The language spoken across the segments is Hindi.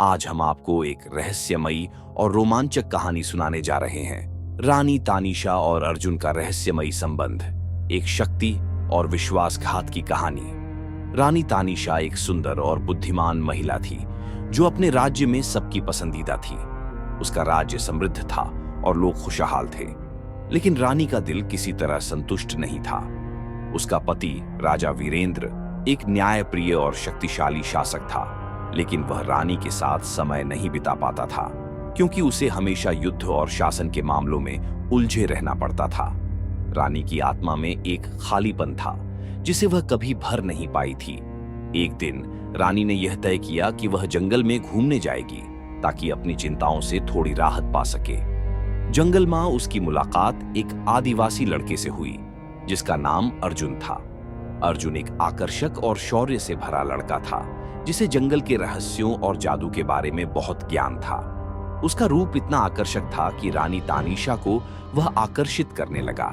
आज हम आपको एक रहस्यमयी और रोमांचक कहानी सुनाने जा रहे हैं। रानी तानिशा और अर्जुन का रहस्यमयी संबंध, एक शक्ति और विश्वासघात की कहानी। रानी तानिशा एक सुंदर और बुद्धिमान महिला थी जो अपने राज्य में सबकी पसंदीदा थी। उसका राज्य समृद्ध था और लोग खुशहाल थे, लेकिन रानी का दिल किसी तरह संतुष्ट नहीं था। उसका पति राजा वीरेंद्र एक न्यायप्रिय और शक्तिशाली शासक था, लेकिन वह रानी के साथ समय नहीं बिता पाता था क्योंकि उसे हमेशा युद्ध और शासन के मामलों में उलझे रहना पड़ता था। रानी की आत्मा में एक खालीपन था जिसे वह कभी भर नहीं पाई थी। एक दिन रानी ने यह तय किया कि वह जंगल में घूमने जाएगी ताकि अपनी चिंताओं से थोड़ी राहत पा सके। जंगल में उसकी मुलाकात एक आदिवासी लड़के से हुई जिसका नाम अर्जुन था। अर्जुन एक आकर्षक और शौर्य से भरा लड़का था जिसे जंगल के रहस्यों और जादू के बारे में बहुत ज्ञान था। उसका रूप इतना आकर्षक था कि रानी तानिशा को वह आकर्षित करने लगा।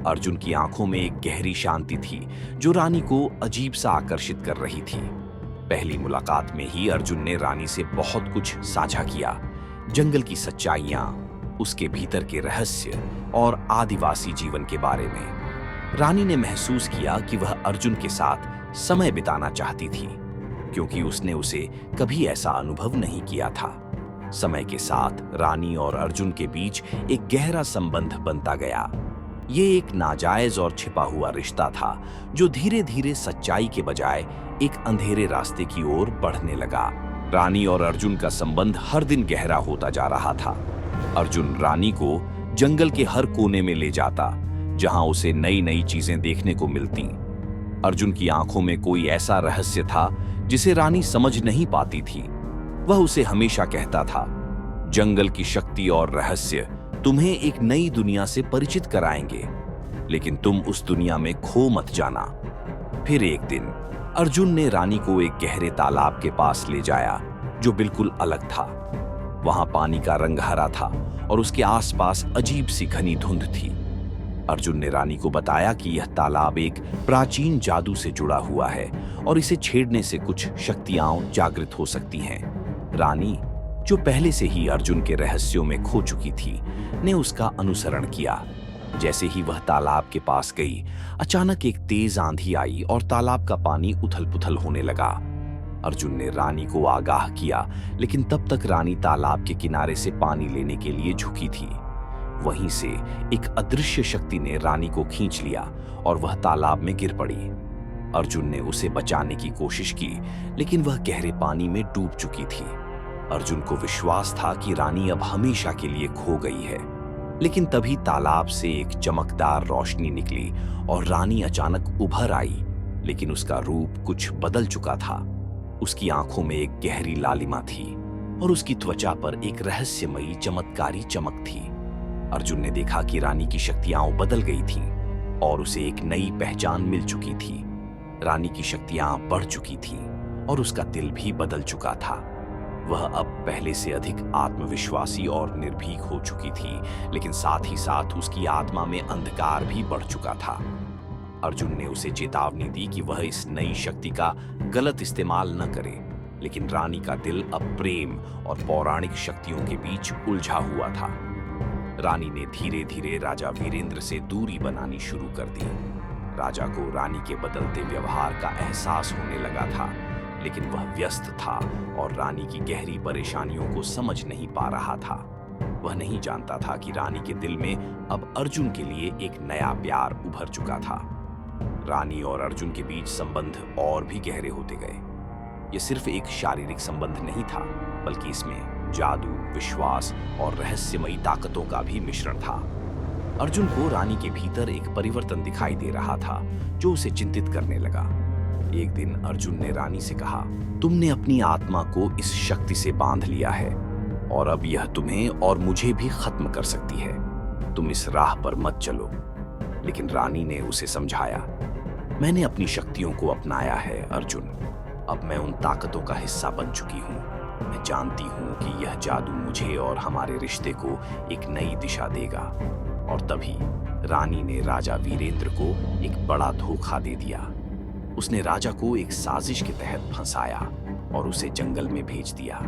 अर्जुन की आंखों में एक गहरी शांति थी जो रानी को अजीब सा आकर्षित कर रही थी। पहली मुलाकात में ही अर्जुन ने रानी से बहुत कुछ साझा किया, जंगल की सच्चाइयां, उसके भीतर के रहस्य और आदिवासी जीवन के बारे में। रानी ने महसूस किया कि वह अर्जुन के साथ समय बिताना चाहती थी क्योंकि उसने उसे कभी ऐसा अनुभव नहीं किया था। समय के साथ रानी और अर्जुन के बीच एक गहरा संबंध बनता गया। ये एक नाजायज और छिपा हुआ रिश्ता था जो धीरे धीरे सच्चाई के बजाय एक अंधेरे रास्ते की ओर बढ़ने लगा। रानी और अर्जुन का संबंध हर दिन गहरा होता जा रहा था। अर्जुन रानी को जंगल के हर कोने में ले जाता जहां उसे नई नई चीजें देखने को मिलती। अर्जुन की आंखों में कोई ऐसा रहस्य था जिसे रानी समझ नहीं पाती थी। वह उसे हमेशा कहता था, जंगल की शक्ति और रहस्य तुम्हें एक नई दुनिया से परिचित कराएंगे, लेकिन तुम उस दुनिया में खो मत जाना। फिर एक दिन अर्जुन ने रानी को एक गहरे तालाब के पास ले जाया जो बिल्कुल अलग था। वहां पानी का रंग हरा था और उसके आसपास अजीब सी घनी धुंध थी। अर्जुन ने रानी को बताया कि यह तालाब एक प्राचीन जादू से जुड़ा हुआ है और इसे छेड़ने से कुछ शक्तियां जागृत हो सकती हैं। रानी, जो पहले से ही अर्जुन के रहस्यों में खो चुकी थी, ने उसका अनुसरण किया। जैसे ही वह तालाब के पास गई, अचानक एक तेज आंधी आई और तालाब का पानी उथल-पुथल होने लगा। अर्जुन ने रानी को आगाह किया, लेकिन तब तक रानी तालाब के किनारे से पानी लेने के लिए झुकी थी। वहीं से एक अदृश्य शक्ति ने रानी को खींच लिया और वह तालाब में गिर पड़ी। अर्जुन ने उसे बचाने की कोशिश की, लेकिन वह गहरे पानी में डूब चुकी थी। अर्जुन को विश्वास था कि रानी अब हमेशा के लिए खो गई है, लेकिन तभी तालाब से एक चमकदार रोशनी निकली और रानी अचानक उभर आई, लेकिन उसका रूप कुछ बदल चुका था। उसकी आंखों में एक गहरी लालिमा थी और उसकी त्वचा पर एक रहस्यमयी चमत्कारी चमक थी। अर्जुन ने देखा कि रानी की शक्तियां बदल गई थीं और उसे एक नई पहचान मिल चुकी थी। रानी की शक्तियां बढ़ चुकी थीं और उसका दिल भी बदल चुका था। वह अब पहले से अधिक आत्मविश्वासी और निर्भीक हो चुकी थी, लेकिन साथ ही साथ उसकी आत्मा में अंधकार भी बढ़ चुका था। अर्जुन ने उसे चेतावनी दी कि वह इस नई शक्ति का गलत इस्तेमाल न करे, लेकिन रानी का दिल अब प्रेम और पौराणिक शक्तियों के बीच उलझा हुआ था। रानी ने धीरे धीरे राजा वीरेंद्र से दूरी बनानी शुरू कर दी। राजा को रानी के बदलते व्यवहार का एहसास होने लगा था, लेकिन वह व्यस्त था और रानी की गहरी परेशानियों को समझ नहीं पा रहा था। वह नहीं जानता था कि रानी के दिल में अब अर्जुन के लिए एक नया प्यार उभर चुका था। रानी और अर्जुन के बीच संबंध और भी गहरे होते गए। यह सिर्फ एक शारीरिक संबंध नहीं था, बल्कि इसमें जादू, विश्वास और रहस्यमयी ताकतों का भी मिश्रण था। अर्जुन को रानी के भीतर एक परिवर्तन दिखाई दे रहा था जो उसे चिंतित करने लगा। एक दिन अर्जुन ने रानी से कहा, तुमने अपनी आत्मा को इस शक्ति से बांध लिया है और अब यह तुम्हें और मुझे भी खत्म कर सकती है। तुम इस राह पर मत चलो। लेकिन रानी ने उसे समझाया, मैंने अपनी शक्तियों को अपनाया है अर्जुन। अब मैं उन ताकतों का हिस्सा बन चुकी हूँ। मैं जानती हूँ कि यह जादू मुझे और हमारे रिश्ते को एक नई दिशा देगा। और तभी रानी ने राजा वीरेंद्र को एक बड़ा धोखा दे दिया। उसने राजा को एक साजिश के तहत फंसाया। और उसे जंगल में भेज दिया,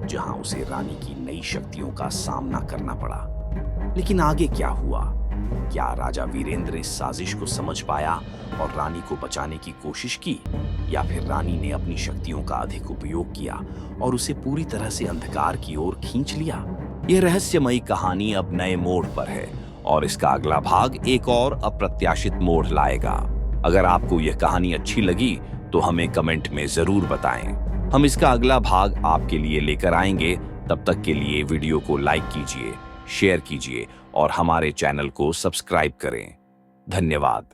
जहां उसे रानी की नई शक्तियों का सामना करना पड़ा। लेकिन आगे क्या हुआ? क्या राजा वीरेंद्र इस साजिश को समझ पाया और रानी को बचाने की कोशिश की, या फिर रानी ने अपनी शक्तियों का अधिक उपयोग किया और उसे पूरी तरह से अंधकार की ओर खींच लिया? यह रहस्यमयी कहानी अब नए मोड़ पर है और इसका अगला भाग एक और अप्रत्याशित मोड़ लाएगा। अगर आपको यह कहानी अच्छी लगी तो हमें कमेंट में जरूर बताएं। हम इसका अगला भाग आपके लिए लेकर आएंगे। तब तक के लिए वीडियो को लाइक कीजिए, शेयर कीजिए और हमारे चैनल को सब्सक्राइब करें। धन्यवाद।